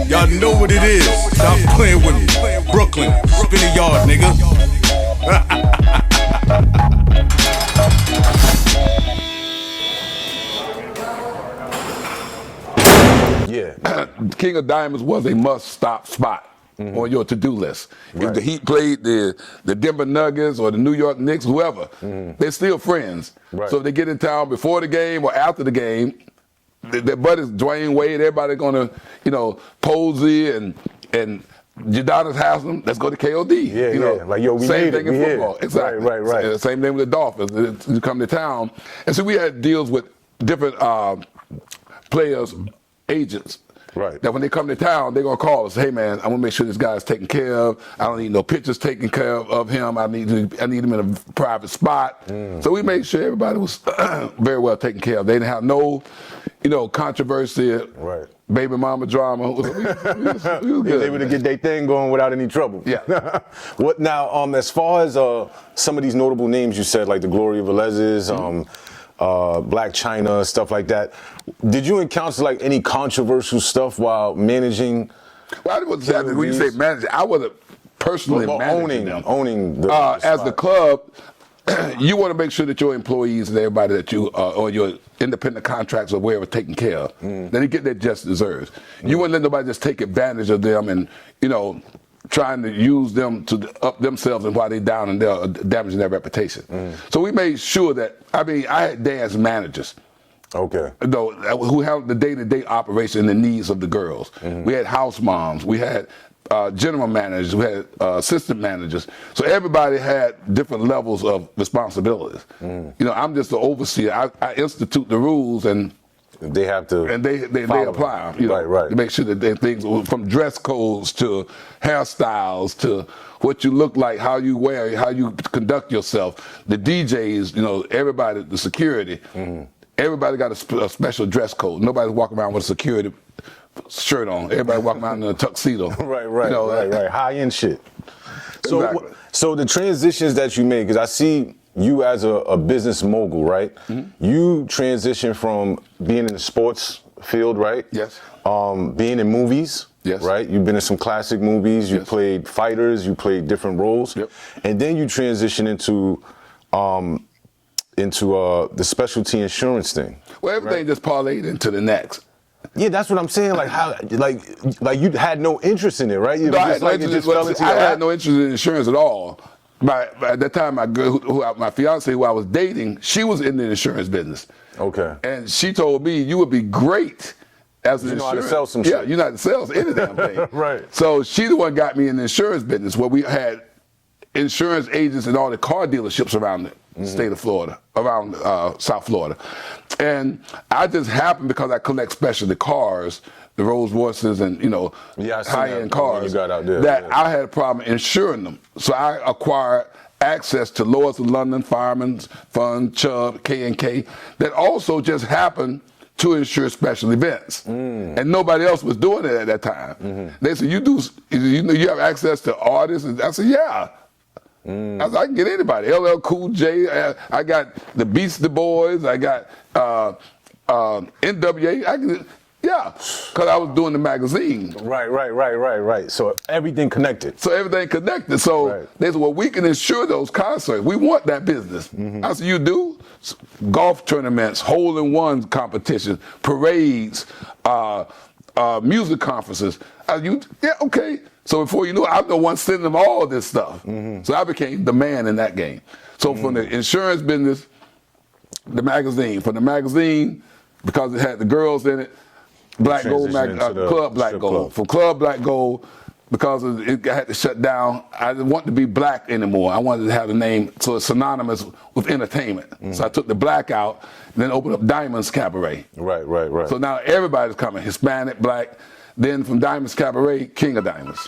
Y'all know what it is. Stop playing with me. Brooklyn, spin a yard, nigga. Yeah. King of Diamonds was a must-stop spot on your to-do list. Right. If the Heat played the Denver Nuggets or the New York Knicks, whoever, they're still friends. Right. So if they get in town before the game or after the game, their buddies, Dwayne Wade, everybody gonna, Posey and Udonis Haslam, let's go to KOD. Yeah. Like, yo, we same made thing it. in football. Here. Exactly. Right. Same thing with the Dolphins. You come to town. And so we had deals with different players, agents. Right. That when they come to town, they're gonna call us. Hey man, I want to make sure this guy's taken care of. I don't need no pictures taken care of him. I need him in a private spot. So we made sure everybody was very well taken care of. They didn't have no, controversy. Right. Baby mama drama. We was good. They was able to get their thing going without any trouble. Yeah. What now? As far as some of these notable names you said, like the Gloria Velez's, Black China, stuff like that. Did you encounter like any controversial stuff while managing? Well, I wouldn't say, when you say managing, I wasn't personally managing them. Owning the as the club, you want to make sure that your employees and everybody that you or your independent contracts or wherever taken care of. Then they get their just deserves. You wouldn't let nobody just take advantage of them and trying to use them to up themselves and while they're down and they're damaging their reputation. So we made sure that, I had dance managers. Okay. Who handled the day-to-day operation and the needs of the girls. We had house moms. We had general managers. We had assistant managers. So everybody had different levels of responsibilities. I'm just the overseer. I institute the rules and they have to, and they apply them, right. to make sure that things from dress codes to hairstyles to what you look like, how you wear, how you conduct yourself. The DJs, everybody, the security, everybody got a special dress code. Nobody's walking around with a security shirt on. Everybody walking around in a tuxedo. Right. High end shit. Exactly. So the transitions that you made, because I see you as a business mogul, right? You transition from being in the sports field, right? Yes. Being in movies. Yes. Right? You've been in some classic movies. You played fighters. You played different roles. Yep. And then you transition into the specialty insurance thing. Well, everything just parlayed into the next. Yeah, that's what I'm saying. Like how, like you had no interest in it, right? I had no interest in insurance at all. At that time, my girl, my fiance, who I was dating, she was in the insurance business. Okay. And she told me, you would be great as an insurance. You know how to sell some shit. Yeah, you know how to sell any damn thing. Right. So she the one got me in the insurance business, where we had insurance agents in all the car dealerships around the state of Florida, around South Florida. And I just happened, because I collect specialty cars, the Rolls Royces and high-end cars, you got out there, that I had a problem insuring them. So I acquired access to Lloyd's of London, Fireman's Fund, Chubb, K&K, that also just happened to insure special events. And nobody else was doing it at that time. They said, you have access to artists? And I said, yeah. I said, I can get anybody. LL Cool J, I got the Beastie Boys, I got NWA, because I was doing the magazine. Right. So everything connected. So they said, well, we can insure those concerts. We want that business. I said, you do? Golf tournaments, hole-in-one competitions, parades, music conferences. Yeah, okay. So before you knew it, I'm the one sending them all this stuff. So I became the man in that game. So from the insurance business, the magazine. From the magazine, because it had the girls in it, Black Gold, Club Black Gold. From Club Black Gold, because it had to shut down, I didn't want to be black anymore. I wanted to have a name so it's synonymous with entertainment. So I took the black out, and then opened up Diamonds Cabaret. Right. So now everybody's coming, Hispanic, black. Then from Diamonds Cabaret, King of Diamonds.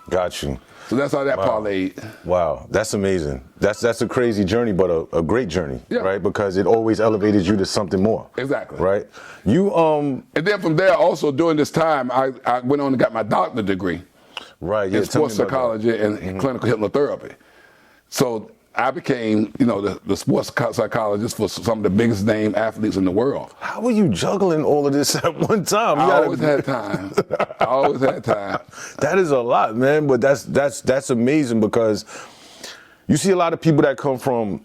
Got you. So that's how that parlayed. Wow, that's amazing. That's a crazy journey, but a great journey, right? Because it always elevated you to something more. Exactly. Right? And then from there, also during this time, I went on and got my doctorate degree. Right. In sports psychology and clinical hypnotherapy. So I became, the sports psychologist for some of the biggest name athletes in the world. How were you juggling all of this at one time? I always had time. I always had time. That is a lot, man. But that's amazing, because you see a lot of people that come from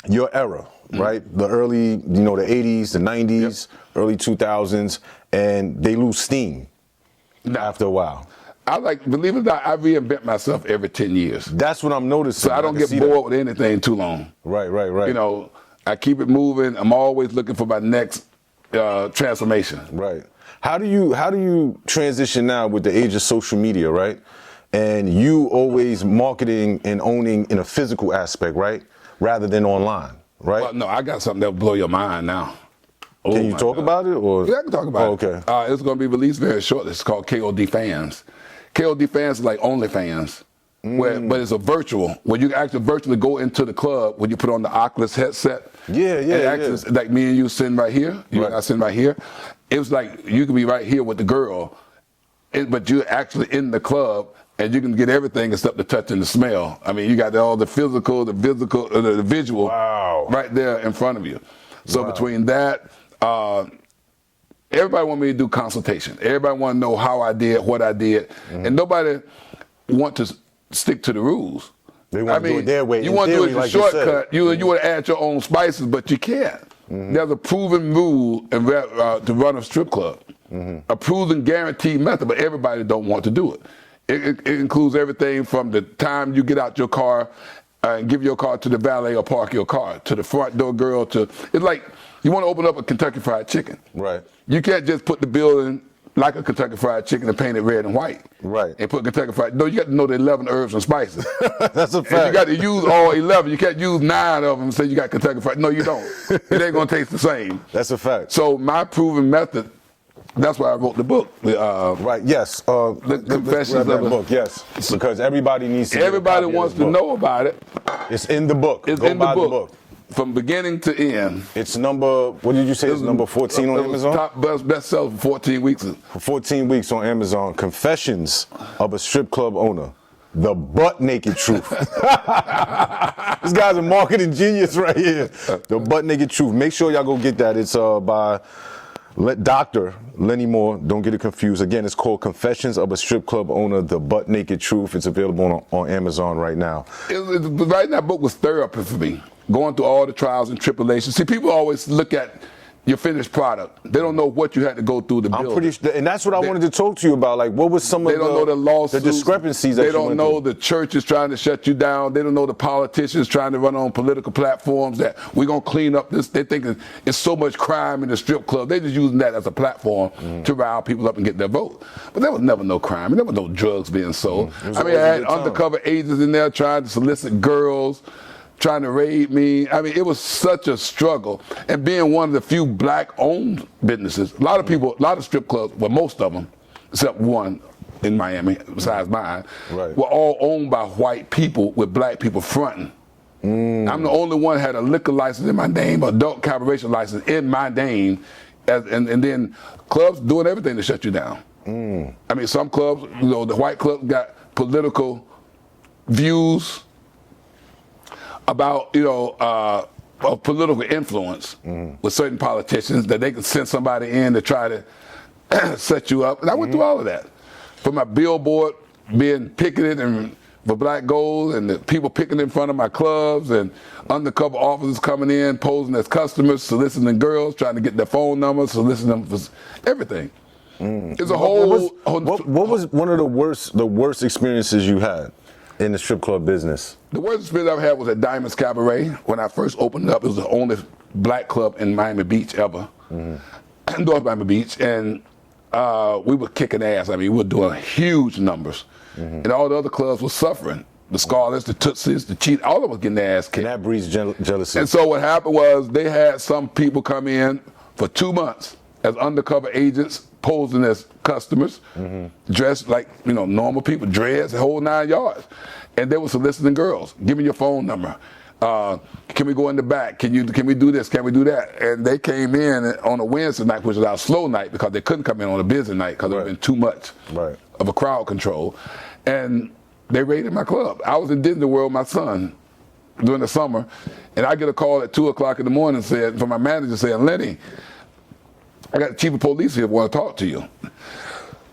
your era, right? The early, the 80s, the 90s, early 2000s, and they lose steam after a while. Believe it or not, I reinvent myself every 10 years. That's what I'm noticing. So I don't get bored with anything too long. Right. I keep it moving. I'm always looking for my next transformation. Right. How do you transition now with the age of social media, right? And you always marketing and owning in a physical aspect, right? Rather than online, right? Well, no, I got something that will blow your mind now. Can you talk about it? Or? Yeah, I can talk about it. Okay. It's going to be released very shortly. It's called KOD Fans. KOD Fans is like OnlyFans, but it's a virtual, where you can actually virtually go into the club when you put on the Oculus headset. Yeah. Like me and you sitting right here, you and I sitting right here. It was like you can be right here with the girl, but you're actually in the club, and you can get everything except the touch and the smell. I mean, you got all the physical, the visual right there in front of you. So between that, everybody want me to do consultation. Everybody want to know how I did, what I did, and nobody want to stick to the rules. They want to do it their way. You want to do it the shortcut. You want to add your own spices, but you can't. There's a proven rule to run a strip club, a proven guaranteed method, but everybody don't want to do it. It includes everything from the time you get out your car and give your car to the valet or park your car, to the front door girl, it's like you want to open up a Kentucky Fried Chicken. Right. You can't just put the building like a Kentucky Fried Chicken and paint it red and white. Right. And put Kentucky Fried. No, you got to know the 11 herbs and spices. That's a fact. And you got to use all 11. You can't use 9 of them and say you got Kentucky Fried. No, you don't. It ain't going to taste the same. That's a fact. So my proven method, that's why I wrote the book. Right, yes. The Confessions of a book, yes. Because everybody needs to Everybody wants to know about it. It's in the book. It's in the book. From beginning to end. It's number, what did you say? It's number 14 on Amazon? Top bestseller for 14 weeks. For 14 weeks on Amazon. Confessions of a Strip Club Owner. The butt naked truth. This guy's a marketing genius right here. The butt naked truth. Make sure y'all go get that. It's by Dr. Lenny Moore. Don't get it confused. Again, it's called Confessions of a Strip Club Owner, The Butt Naked Truth. It's available on Amazon right now. Writing that book was therapy for me. Going through all the trials and tribulations. See, people always look at your finished product. They don't know what you had to go through to build. I'm pretty sure, and that's what I wanted to talk to you about. Like, what was some of the discrepancies that they don't know the church is trying to shut you down. They don't know the politicians trying to run on political platforms that we're going to clean up this. They think it's so much crime in the strip club. They're just using that as a platform to rile people up and get their vote. But there was never no crime. There was no drugs being sold. I mean, I had undercover agents in there trying to solicit girls, trying to raid me. I mean, it was such a struggle. And being one of the few black-owned businesses, a lot of strip clubs, well, most of them, except one in Miami, besides mine, were all owned by white people with black people fronting. I'm the only one that had a liquor license in my name, adult collaboration license in my name, and then clubs doing everything to shut you down. I mean, some clubs, the white club got political views about, of political influence with certain politicians that they can send somebody in to try to set you up. And I went through all of that. From my billboard being picketed and for black gold, and the people picking in front of my clubs, and undercover officers coming in, posing as customers, soliciting girls, trying to get their phone numbers, soliciting them for everything. It's a whole. What was one of the worst experiences you had in the strip club business? The worst experience I've had was at Diamonds Cabaret. When I first opened it up, it was the only black club in Miami Beach ever, North Miami Beach, and we were kicking ass. I mean, we were doing huge numbers, and all the other clubs were suffering. The Scarlets, the Tootsies, the Cheat, all of them was getting their ass kicked. And that breeds jealousy. And so what happened was they had some people come in for 2 months as undercover agents, posing as customers, dressed like normal people, dreads, the whole 9 yards, and they were soliciting girls. Give me your phone number. Can we go in the back? Can we do this? Can we do that? And they came in on a Wednesday night, which was our slow night, because they couldn't come in on a busy night because it would have been too much of a crowd control. And they raided my club. I was in Disney World with my son during the summer, and I get a call at 2 o'clock in the morning from my manager saying, Lenny, I got the chief of police here, want to talk to you.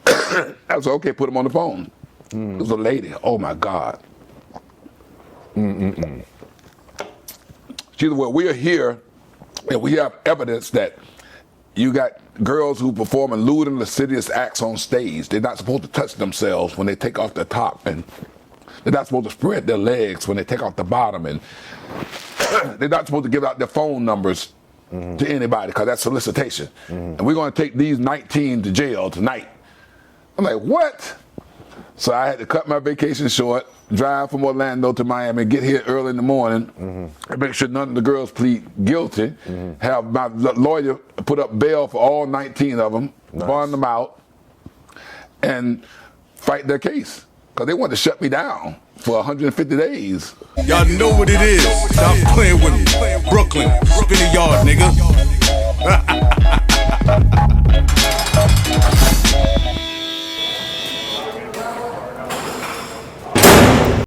I said, okay, put him on the phone. It was a lady. Oh my God. She said, well, we're here and we have evidence that you got girls who performing lewd and lascivious acts on stage. They're not supposed to touch themselves when they take off their top, and they're not supposed to spread their legs when they take off the bottom, and they're not supposed to give out their phone numbers to anybody because that's solicitation. And we're going to take these 19 to jail tonight. I'm like, what? So I had to cut my vacation short, drive from Orlando to Miami, get here early in the morning, and make sure none of the girls plead guilty, have my lawyer put up bail for all 19 of them, bond them out, and fight their case. Because they wanted to shut me down for 150 days. Y'all know what it is. Stop playing with me. Brooklyn, spin a yard, nigga.